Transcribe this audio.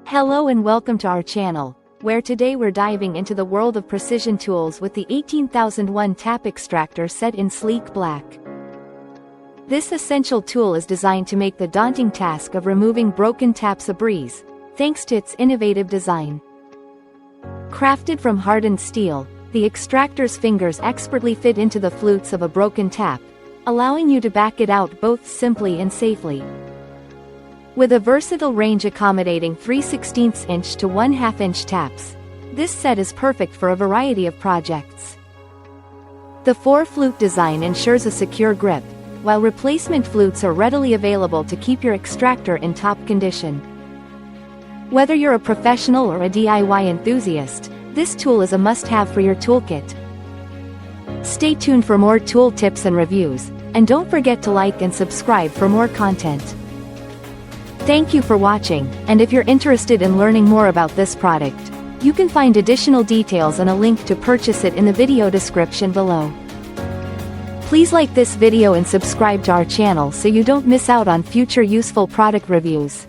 Hello and welcome to our channel, where today we're diving into the world of precision tools with the 18001 Tap Extractor Set in sleek black. This essential tool is designed to make the daunting task of removing broken taps a breeze, thanks to its innovative design. Crafted from hardened steel, the extractor's fingers expertly fit into the flutes of a broken tap, allowing you to back it out both simply and safely. With a versatile range accommodating 3/16 inch to 1/2 inch taps, this set is perfect for a variety of projects. The 4-flute design ensures a secure grip, while replacement flutes are readily available to keep your extractor in top condition. Whether you're a professional or a DIY enthusiast, this tool is a must-have for your toolkit. Stay tuned for more tool tips and reviews, and don't forget to like and subscribe for more content. Thank you for watching, and if you're interested in learning more about this product, you can find additional details and a link to purchase it in the video description below. Please like this video and subscribe to our channel so you don't miss out on future useful product reviews.